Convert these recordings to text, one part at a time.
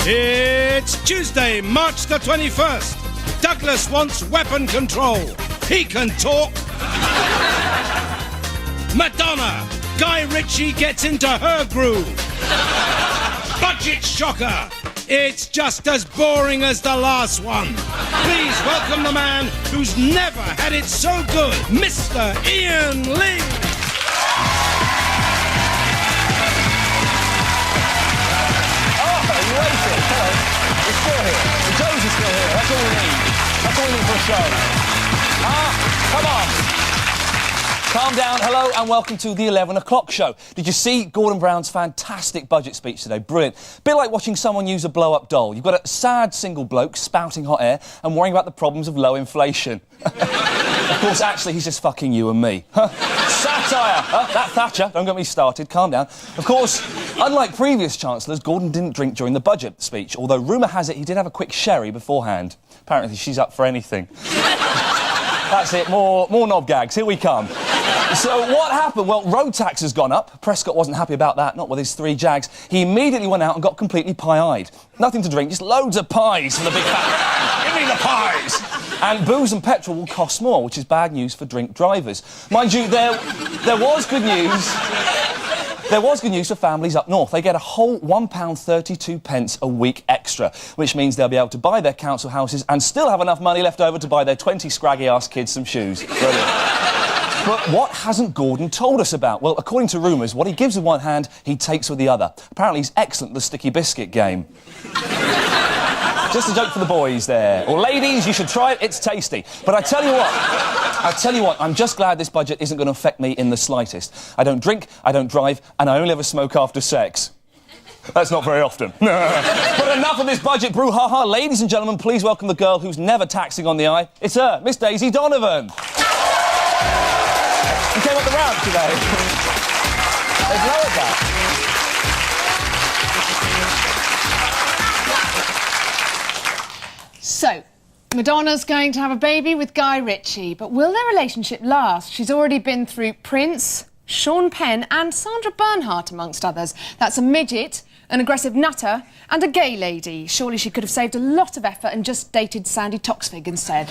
It's Tuesday, March the 21st. Douglas wants weapon control. He can talk. Madonna. Guy Ritchie gets into her groove. Budget shocker. It's just as boring as the last one. Please welcome the man who's never had it so good, Mr. Ian Lee. You waited. Hello. It's still here. The Jones is still here. That's all we need. That's all we need for a show. Come on. Calm down. Hello and welcome to the 11 o'clock show. Did you see Gordon Brown's fantastic budget speech today? Brilliant. Bit like watching someone use a blow-up doll. You've got a sad single bloke spouting hot air and worrying about the problems of low inflation. Of course, actually, he's just fucking you and me. Satire! That Thatcher, don't get me started, calm down. Of course, unlike previous chancellors, Gordon didn't drink during the budget speech, although rumour has it he did have a quick sherry beforehand. Apparently, she's up for anything. That's it, more knob gags, here we come. So what happened? Well, road tax has gone up. Prescott wasn't happy about that, not with his 3 Jags. He immediately went out and got completely pie-eyed. Nothing to drink, just loads of pies from the big fat... Give me the pies! And booze and petrol will cost more, which is bad news for drink drivers. Mind you, there was good news. There was good news for families up north. They get a whole £1.32 a week extra, which means they'll be able to buy their council houses and still have enough money left over to buy their 20 scraggy-ass kids some shoes. Brilliant. But what hasn't Gordon told us about? Well, according to rumours, what he gives with one hand, he takes with the other. Apparently he's excellent at the sticky biscuit game. Just a joke for the boys there. Or ladies, you should try it, it's tasty. But I tell you what, I'm just glad this budget isn't going to affect me in the slightest. I don't drink, I don't drive, and I only ever smoke after sex. That's not very often. But enough of this budget brouhaha. Ladies and gentlemen, please welcome the girl who's never taxing on the eye. It's her, Miss Daisy Donovan. You came up the ramp today. They've lowered that. So, Madonna's going to have a baby with Guy Ritchie, but will their relationship last? She's already been through Prince, Sean Penn and Sandra Bernhard, amongst others. That's a midget, an aggressive nutter and a gay lady. Surely she could have saved a lot of effort and just dated Sandy Toksvig instead.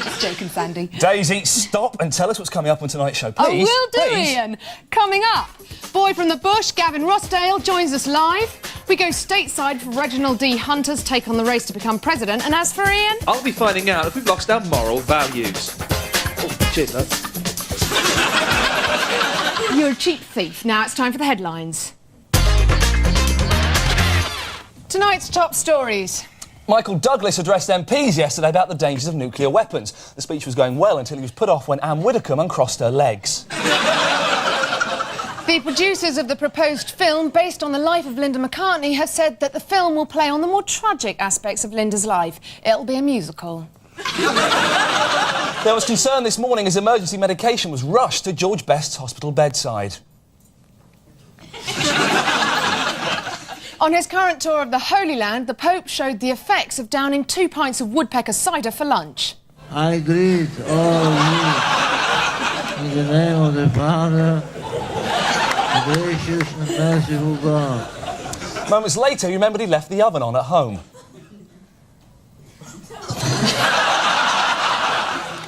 Just joking, Sandy. Daisy, stop and tell us what's coming up on tonight's show, please. I will do, please. Ian. Coming up, boy from the bush, Gavin Rossdale, joins us live. We go stateside for Reginald D. Hunter's take on the race to become president. And as for Ian... I'll be finding out if we've lost our moral values. Oh, cheers, love. You're a cheap thief. Now it's time for the headlines. Tonight's top stories. Michael Douglas addressed MPs yesterday about the dangers of nuclear weapons. The speech was going well until he was put off when Anne Widdecombe uncrossed her legs. The producers of the proposed film, based on the life of Linda McCartney, have said that the film will play on the more tragic aspects of Linda's life. It'll be a musical. There was concern this morning as emergency medication was rushed to George Best's hospital bedside. On his current tour of the Holy Land, the Pope showed the effects of downing 2 pints of woodpecker cider for lunch. I greet all you in the name of the Father, the gracious and merciful God. Moments later, he remembered he left the oven on at home.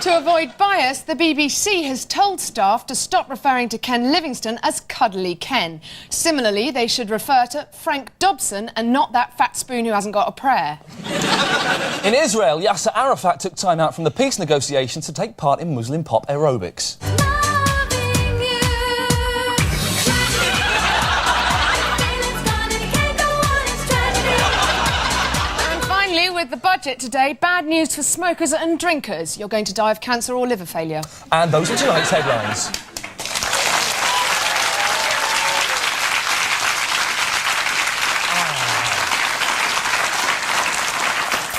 To avoid bias, the BBC has told staff to stop referring to Ken Livingstone as Cuddly Ken. Similarly, they should refer to Frank Dobson and not that fat spoon who hasn't got a prayer. In Israel, Yasser Arafat took time out from the peace negotiations to take part in Muslim pop aerobics. With the budget today, bad news for smokers and drinkers. You're going to die of cancer or liver failure. And those are tonight's headlines.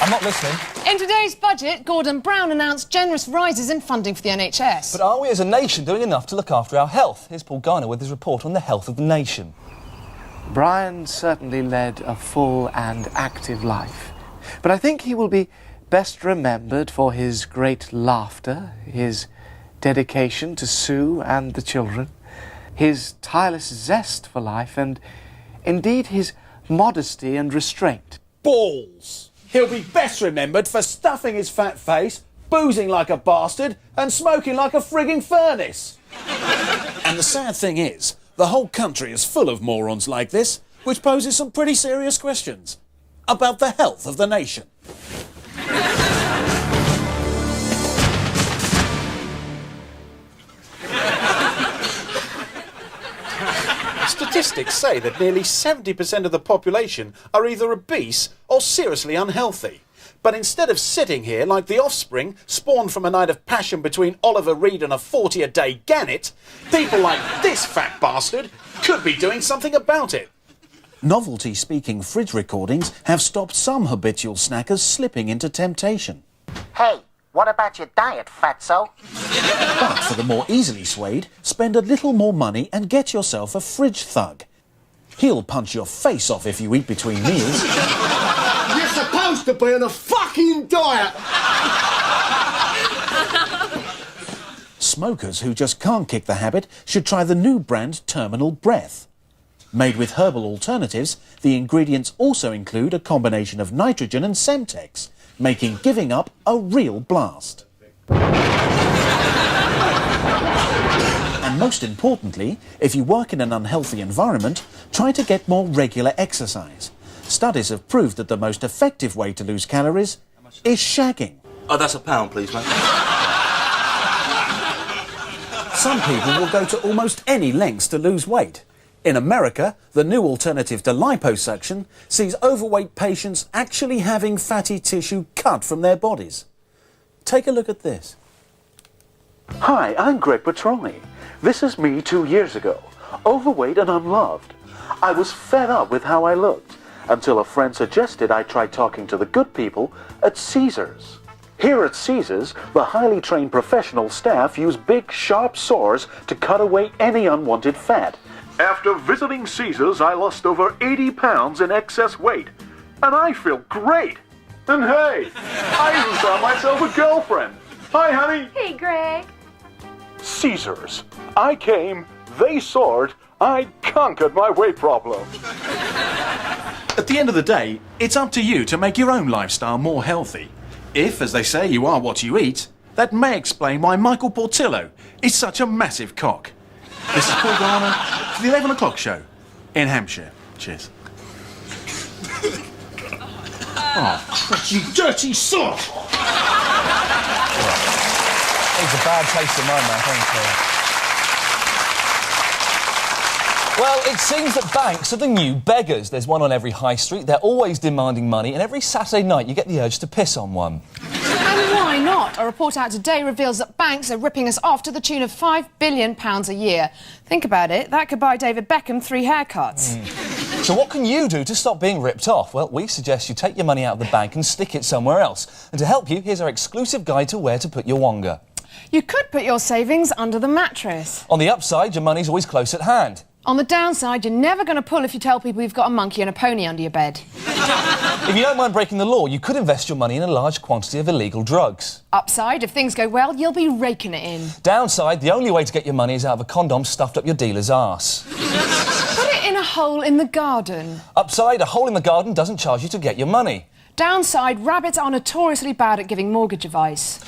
I'm not listening. In today's budget, Gordon Brown announced generous rises in funding for the NHS. But are we as a nation doing enough to look after our health? Here's Paul Garner with his report on the health of the nation. Brian certainly led a full and active life. But I think he will be best remembered for his great laughter, his dedication to Sue and the children, his tireless zest for life, and indeed his modesty and restraint. Balls! He'll be best remembered for stuffing his fat face, boozing like a bastard, and smoking like a frigging furnace. And the sad thing is, the whole country is full of morons like this, which poses some pretty serious questions about the health of the nation. Statistics say that nearly 70% of the population are either obese or seriously unhealthy. But instead of sitting here like the offspring spawned from a night of passion between Oliver Reed and a 40-a-day gannet, people like this fat bastard could be doing something about it. Novelty-speaking fridge recordings have stopped some habitual snackers slipping into temptation. Hey, what about your diet, fatso? But for the more easily swayed, spend a little more money and get yourself a fridge thug. He'll punch your face off if you eat between meals. You're supposed to be on a fucking diet! Smokers who just can't kick the habit should try the new brand Terminal Breath. Made with herbal alternatives, the ingredients also include a combination of nitrogen and Semtex, making giving up a real blast. And most importantly, if you work in an unhealthy environment, try to get more regular exercise. Studies have proved that the most effective way to lose calories is shagging. Oh, that's £1, please, mate. Some people will go to almost any lengths to lose weight. In America, the new alternative to liposuction sees overweight patients actually having fatty tissue cut from their bodies. Take a look at this. Hi, I'm Greg Petroni. This is me 2 years ago, overweight and unloved. I was fed up with how I looked, until a friend suggested I try talking to the good people at Caesars. Here at Caesars, the highly trained professional staff use big, sharp saws to cut away any unwanted fat. After visiting Caesars, I lost over 80 pounds in excess weight, and I feel great. And hey, I even found myself a girlfriend. Hi, honey. Hey, Greg. Caesars. I came, they soared, I conquered my weight problem. At the end of the day, it's up to you to make your own lifestyle more healthy. If, as they say, you are what you eat, that may explain why Michael Portillo is such a massive cock. This is Paul Garner for the 11 o'clock show in Hampshire. Cheers. Oh, you dirty sot! It's a bad taste in my mouth, thank you. Well, it seems that banks are the new beggars. There's one on every high street, they're always demanding money, and every Saturday night you get the urge to piss on one. And why not? A report out today reveals that banks are ripping us off to the tune of £5 billion a year. Think about it, that could buy David Beckham 3 haircuts. So what can you do to stop being ripped off? Well, we suggest you take your money out of the bank and stick it somewhere else. And to help you, here's our exclusive guide to where to put your wonga. You could put your savings under the mattress. On the upside, your money's always close at hand. On the downside, you're never going to pull if you tell people you've got a monkey and a pony under your bed. If you don't mind breaking the law, you could invest your money in a large quantity of illegal drugs. Upside, if things go well, you'll be raking it in. Downside, the only way to get your money is out of a condom stuffed up your dealer's arse. Put it in a hole in the garden. Upside, a hole in the garden doesn't charge you to get your money. Downside, rabbits are notoriously bad at giving mortgage advice.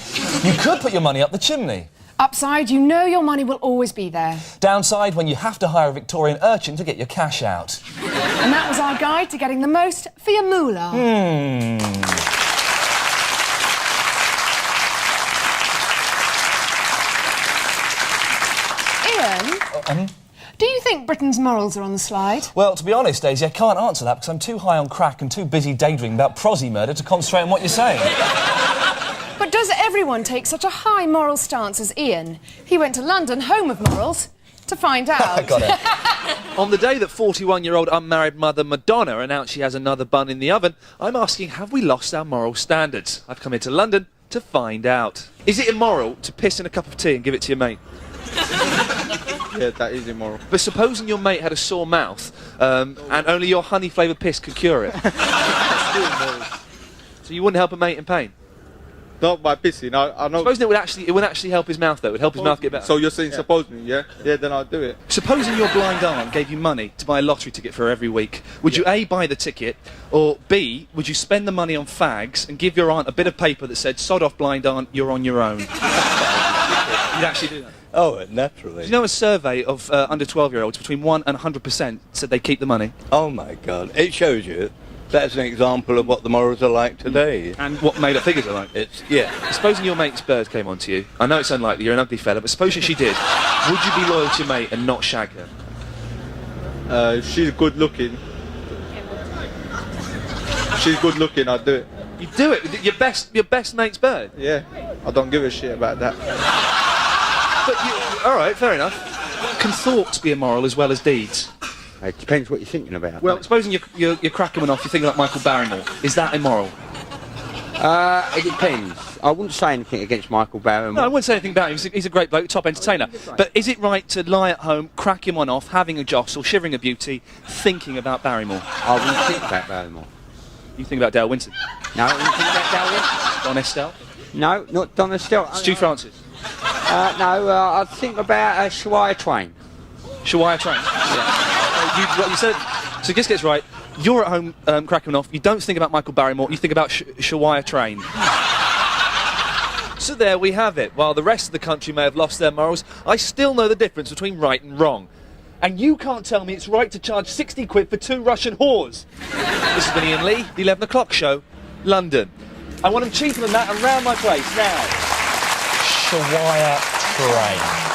You could put your money up the chimney. Upside, you know your money will always be there. Downside, when you have to hire a Victorian urchin to get your cash out. And that was our guide to getting the most for your moolah. Ian? Do you think Britain's morals are on the slide? Well, to be honest, Daisy, I can't answer that because I'm too high on crack and too busy daydreaming about Prosy murder to concentrate on what you're saying. But does everyone take such a high moral stance as Ian? He went to London, home of morals, to find out. Got it. On the day that 41-year-old unmarried mother Madonna announced she has another bun in the oven, I'm asking, have we lost our moral standards? I've come here to London to find out. Is it immoral to piss in a cup of tea and give it to your mate? Yeah, that is immoral. But supposing your mate had a sore mouth and only your honey-flavoured piss could cure it. So you wouldn't help a mate in pain? not by pissing. I know. Supposing it would actually help his mouth, though. It would help his mouth get better. So you're saying supposing, yeah? Yeah, then I'll do it. Supposing your blind aunt gave you money to buy a lottery ticket for her every week, would you A, buy the ticket, or B, would you spend the money on fags and give your aunt a bit of paper that said, sod off blind aunt, you're on your own? You'd actually do that? Oh, naturally. Do you know a survey of under 12-year-olds, between 1 and 100% said they keep the money? Oh, my God. It shows you. That's an example of what the morals are like today. And what made-up figures are like. Yeah. Supposing your mate's bird came on to you. I know it's unlikely, you're an ugly fella, but suppose she did. Would you be loyal to your mate and not shag her? She's good looking. She's good looking, I'd do it. You do it with your best mate's bird? Yeah. I don't give a shit about that. But all right, fair enough. Can thoughts be immoral as well as deeds? It depends what you're thinking about. Well, supposing you're cracking one off, you're thinking like Michael Barrymore. Is that immoral? It depends. I wouldn't say anything against Michael Barrymore. No, I wouldn't say anything about him. He's a great bloke, top entertainer. But is it right to lie at home, cracking one off, having a jostle, shivering a beauty, thinking about Barrymore? I wouldn't think about Barrymore. You think about Dale Winton? No, I wouldn't think about Dale Winton. Don Estelle? No, not Don Estelle. Stu Francis? No, I'd think about Shania Twain. Shania Twain? Yeah. What you said. So just gets right. You're at home cracking off. You don't think about Michael Barrymore. You think about Shania Twain. So there we have it. While the rest of the country may have lost their morals, I still know the difference between right and wrong. And you can't tell me it's right to charge 60 quid for 2 Russian whores. This has been Ian Lee, The 11 O'Clock Show, London. I want them cheaper than that and round my place now. Shania Twain.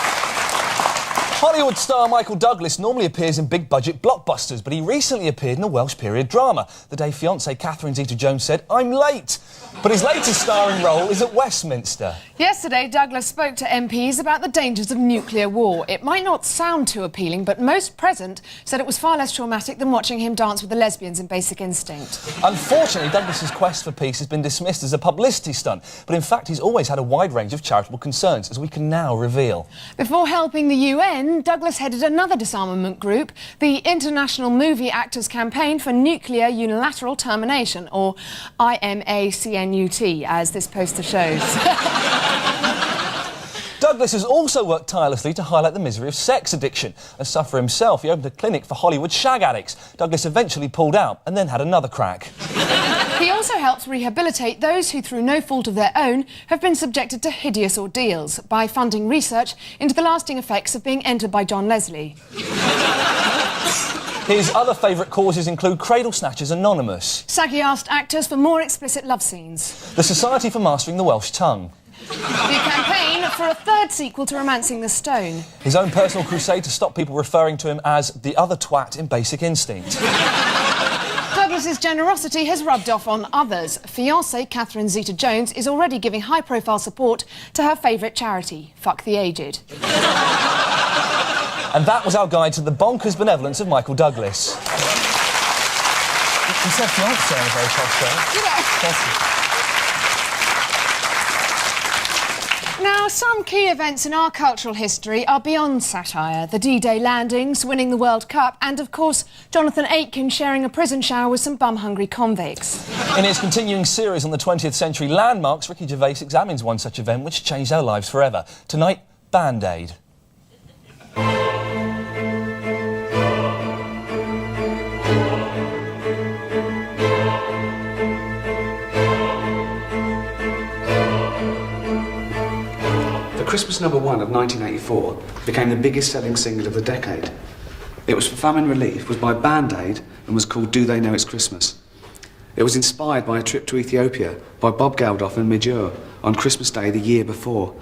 Hollywood star Michael Douglas normally appears in big-budget blockbusters, but he recently appeared in a Welsh period drama, the day fiancée Catherine Zeta-Jones said, "I'm late." But his latest starring role is at Westminster. Yesterday, Douglas spoke to MPs about the dangers of nuclear war. It might not sound too appealing, but most present said it was far less traumatic than watching him dance with the lesbians in Basic Instinct. Unfortunately, Douglas's quest for peace has been dismissed as a publicity stunt, but in fact he's always had a wide range of charitable concerns, as we can now reveal. Before helping the UN, Douglas headed another disarmament group, the International Movie Actors Campaign for Nuclear Unilateral Termination, or IMACNUT, as this poster shows. Douglas has also worked tirelessly to highlight the misery of sex addiction. A sufferer himself, he opened a clinic for Hollywood shag addicts. Douglas eventually pulled out and then had another crack. He also helps rehabilitate those who, through no fault of their own, have been subjected to hideous ordeals by funding research into the lasting effects of being entered by John Leslie. His other favourite causes include Cradle Snatchers Anonymous. Saggy asked actors for more explicit love scenes. The Society for Mastering the Welsh Tongue. The campaign for a third sequel to Romancing the Stone. His own personal crusade to stop people referring to him as the other twat in Basic Instinct. Douglas's generosity has rubbed off on others. Fiancée Catherine Zeta-Jones is already giving high-profile support to her favourite charity, Fuck the Aged. And that was our guide to the bonkers benevolence of Michael Douglas. He said fiancée on a very posh show. Yeah. Now, some key events in our cultural history are beyond satire. The D-Day landings, winning the World Cup, and, of course, Jonathan Aitken sharing a prison shower with some bum-hungry convicts. In its continuing series on the 20th century landmarks, Ricky Gervais examines one such event which changed our lives forever. Tonight, Band Aid. Christmas #1 of 1984 became the biggest selling single of the decade. It was for famine relief, was by Band Aid, and was called Do They Know It's Christmas. It was inspired by a trip to Ethiopia by Bob Geldof and Midge Ure on Christmas Day the year before.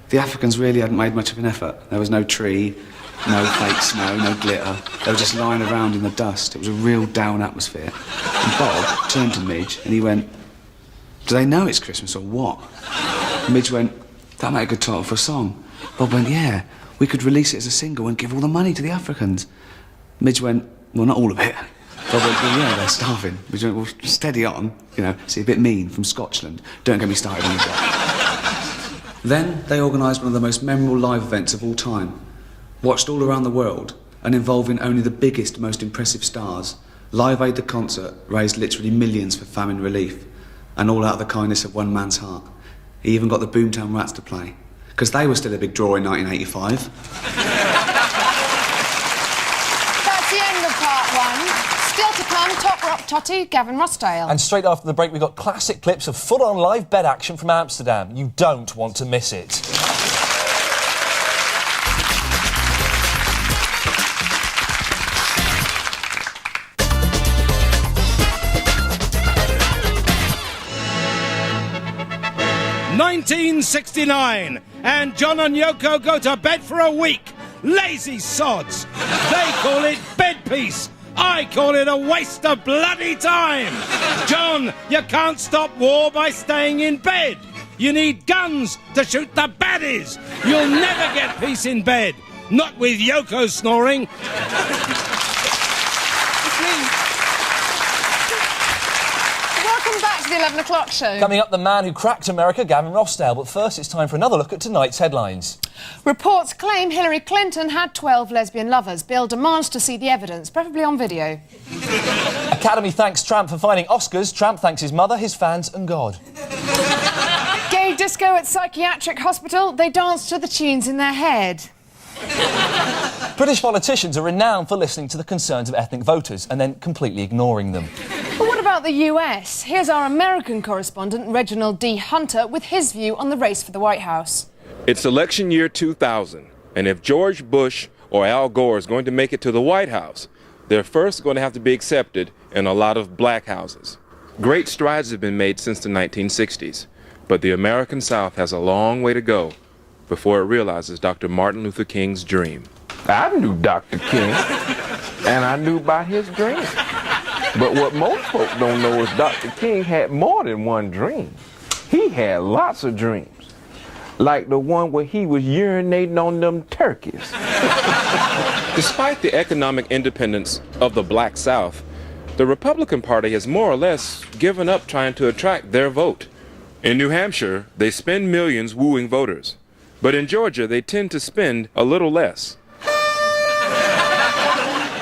The Africans really hadn't made much of an effort. There was no tree, no fake snow, no glitter. They were just lying around in the dust. It was a real down atmosphere. And Bob turned to Midge and he went, "Do they know it's Christmas or what?" And Midge went, "That'd make a good title for a song." Bob went, "Yeah, we could release it as a single and give all the money to the Africans." Midge went, "Well, not all of it." Bob went, "Well, yeah, they're starving." Midge went, "Well, steady on. You know, see, a bit mean from Scotland. Don't get me started on that." Then they organised one of the most memorable live events of all time. Watched all around the world and involving only the biggest, most impressive stars. Live Aid the concert raised literally millions for famine relief, and all out of the kindness of one man's heart. He even got the Boomtown Rats to play, because they were still a big draw in 1985. That's the end of part one. Still to come, top rock totty Gavin Rossdale. And straight after the break, we've got classic clips of full-on live bed action from Amsterdam. You don't want to miss it. ...1969, and John and Yoko go to bed for a week. Lazy sods. They call it bedpiece. I call it a waste of bloody time. John, you can't stop war by staying in bed. You need guns to shoot the baddies. You'll never get peace in bed. Not with Yoko snoring. Welcome back to the 11 o'clock show. Coming up, the man who cracked America, Gavin Rossdale. But first, it's time for another look at tonight's headlines. Reports claim Hillary Clinton had 12 lesbian lovers. Bill demands to see the evidence, preferably on video. Academy thanks Tramp for finding Oscars. Tramp thanks his mother, his fans and God. Gay disco at psychiatric hospital. They dance to the tunes in their head. British politicians are renowned for listening to the concerns of ethnic voters and then completely ignoring them. But what about the US? Here's our American correspondent, Reginald D. Hunter, with his view on the race for the White House. It's election year 2000, and if George Bush or Al Gore is going to make it to the White House, they're first going to have to be accepted in a lot of black houses. Great strides have been made since the 1960s, but the American South has a long way to go before it realizes Dr. Martin Luther King's dream. I knew Dr. King, and I knew about his dream. But what most folks don't know is Dr. King had more than one dream. He had lots of dreams. Like the one where he was urinating on them turkeys. Despite the economic independence of the Black South, the Republican Party has more or less given up trying to attract their vote. In New Hampshire, they spend millions wooing voters. But in Georgia, they tend to spend a little less.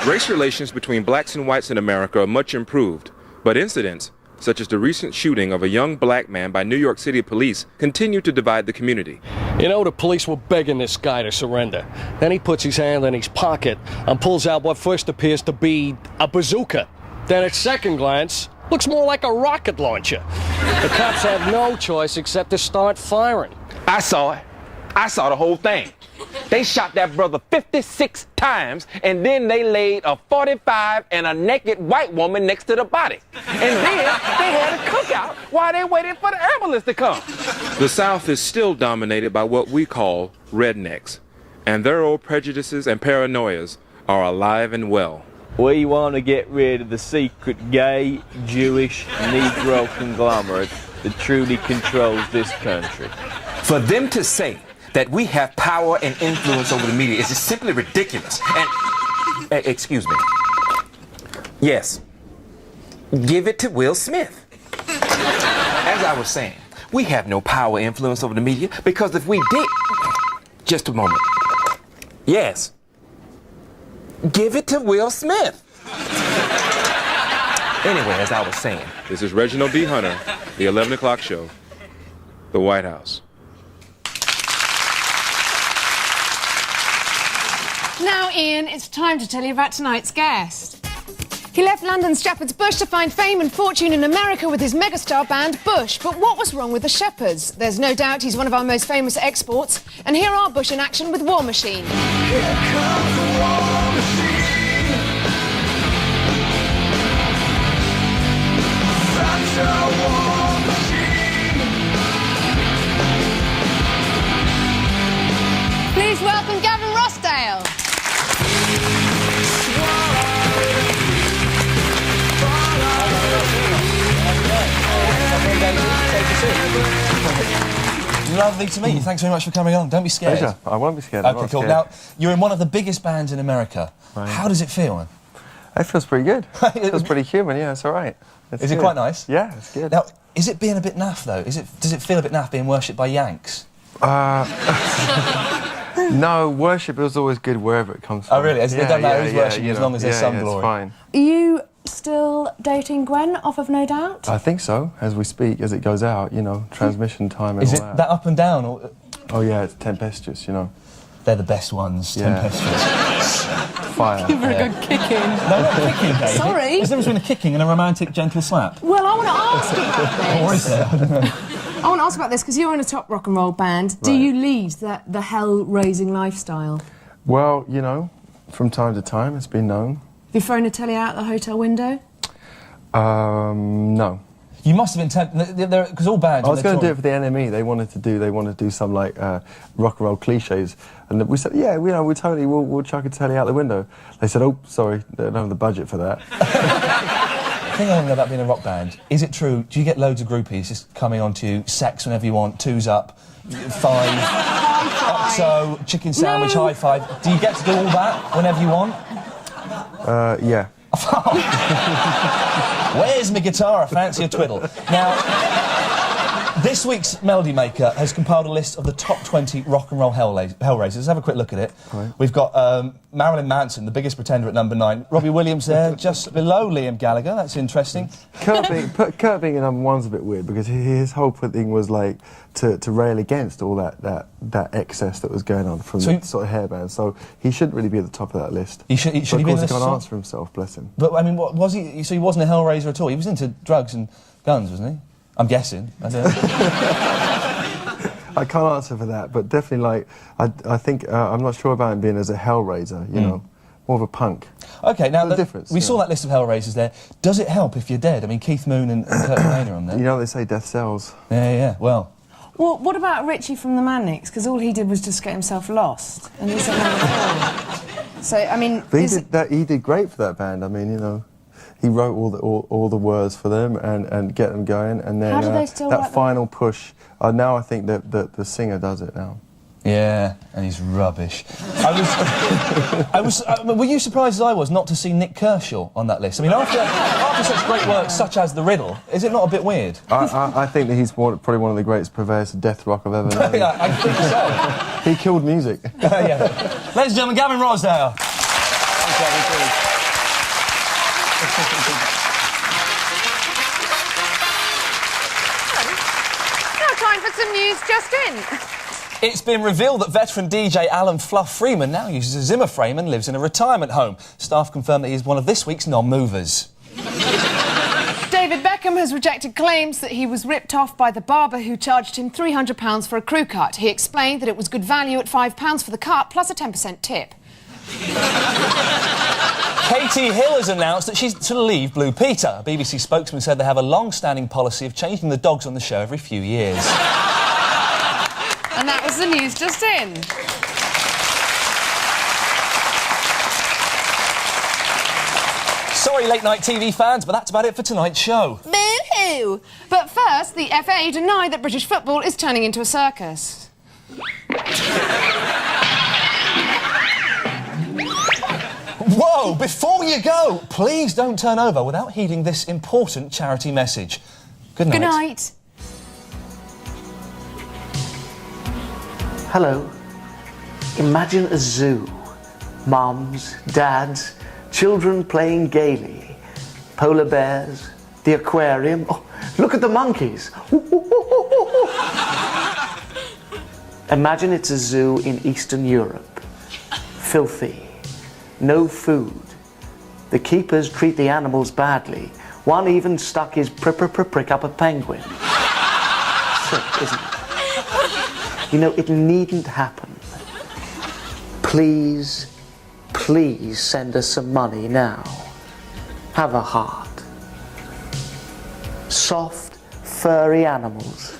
Race relations between blacks and whites in America are much improved, but incidents, such as the recent shooting of a young black man by New York City police, continue to divide the community. You know, the police were begging this guy to surrender. Then he puts his hand in his pocket and pulls out what first appears to be a bazooka. Then at second glance, looks more like a rocket launcher. The cops have no choice except to start firing. I saw it. I saw the whole thing. They shot that brother 56 times, and then they laid a 45 and a naked white woman next to the body. And then they had a cookout while they waited for the ambulance to come. The South is still dominated by what we call rednecks, and their old prejudices and paranoias are alive and well. We want to get rid of the secret gay, Jewish, Negro conglomerate that truly controls this country. For them to say that we have power and influence over the media is just simply ridiculous. And, excuse me. Yes, give it to Will Smith. As I was saying, we have no power or influence over the media because if we did... Just a moment. Yes. Give it to Will Smith. Anyway, as I was saying. This is Reginald D. Hunter, the 11 o'clock show, the White House. Now, Ian, it's time to tell you about tonight's guest. He left London's Shepherd's Bush to find fame and fortune in America with his megastar band Bush. But what was wrong with the Shepherds? There's no doubt he's one of our most famous exports. And here are Bush in action with War Machine. Here comes the War Machine. Such a war machine. Please welcome Gavin Rossdale. Lovely to meet you. Thanks very much for coming on. Don't be scared. Pleasure. I won't be scared. Okay, I'm not cool. scared. Now, you're in one of the biggest bands in America. Right. How does it feel? It feels pretty good. It feels pretty human, yeah, it's all right. Is it quite nice? Yeah, it's good. Now, is it being a bit naff, though? Does it feel a bit naff being worshipped by Yanks? No, worship is always good wherever it comes from. Oh, really? It doesn't matter who's worshipping as long as there's some glory. It's fine. You still dating Gwen off of No Doubt? I think so, as we speak, as it goes out, you know, transmission time and Is all it that up and down? Or... Oh yeah, it's tempestuous, you know. They're the best ones, Yeah. tempestuous. Fire. Give her a good kicking. No, not kicking, David. Sorry. There's a difference between a kicking and a romantic, gentle slap. Well, I want to ask about this. Or is there? I don't know. I want to ask about this because you're in a top rock and roll band. Do Right. you lead the hell-raising lifestyle? Well, you know, from time to time, it's been known. Have you thrown a telly out the hotel window? No. You must have been tempted, because all bands... I was going to do it for the NME. They wanted to do some like rock and roll cliches, and we said, yeah, we'll chuck a telly out the window. They said, oh, sorry, they don't have the budget for that. The thing I want to know about being a rock band, is it true, do you get loads of groupies just coming on to you, sex whenever you want, twos up, five, OXO, chicken sandwich, high five? Do you get to do all that whenever you want? Yeah. Where's my guitar? I fancy a twiddle. Now, this week's Melody Maker has compiled a list of the top 20 rock and roll hellraisers. Let's have a quick look at it. Right. We've got Marilyn Manson, the biggest pretender, at number 9. Robbie Williams there, just below Liam Gallagher. That's interesting. Kurt being at number 1's a bit weird because his whole thing was like to rail against all that excess that was going on from the sort of hair band. So he shouldn't really be at the top of that list. Should he of be in course the he can't song? answer himself, bless him. But, I mean, what was he? So he wasn't a hellraiser at all? He was into drugs and guns, wasn't he? I'm guessing. I don't know. I can't answer for that, but definitely, like, I think, I'm not sure about him being as a hellraiser, you know, more of a punk. OK, now, the difference. We saw that list of hellraisers there. Does it help if you're dead? I mean, Keith Moon and Kurt Cobain are on there. You know, they say death sells. Yeah, well... Well, what about Richie from the Manics? Because all he did was just get himself lost, and he's at number 4. So, I mean... But he did great for that band. I mean, you know, he wrote all the words for them and get them going, and then How do they still write that them? final push. Now I think that the singer does it now. Yeah, and he's rubbish. Were you surprised as I was not to see Nick Kershaw on that list? I mean, after such great work such as The Riddle, is it not a bit weird? I think that he's probably one of the greatest purveyors of death rock I've ever known. Yeah, I think so. He killed music. Yeah. Ladies and gentlemen, Gavin Rossdale. Now time for some news just in. It's been revealed that veteran DJ Alan Fluff Freeman now uses a Zimmer frame and lives in a retirement home. Staff confirm that he is one of this week's non-movers. David Beckham has rejected claims that he was ripped off by the barber who charged him £300 for a crew cut. He explained that it was good value at £5 for the cut, plus a 10% tip. Katie Hill has announced that she's to leave Blue Peter. A BBC spokesman said they have a long-standing policy of changing the dogs on the show every few years. And that was the news just in. Sorry, late-night TV fans, but that's about it for tonight's show. Boo-hoo! But first, the FA deny that British football is turning into a circus. Whoa! Before you go, please don't turn over without heeding this important charity message. Good night. Good night. Hello. Imagine a zoo. Mums, dads, children playing gaily. Polar bears, the aquarium. Oh, look at the monkeys. Imagine it's a zoo in Eastern Europe. Filthy. No food. The keepers treat the animals badly. One even stuck his prick up a penguin. Sick, isn't it? You know, it needn't happen. Please, please send us some money now. Have a heart. Soft, furry animals.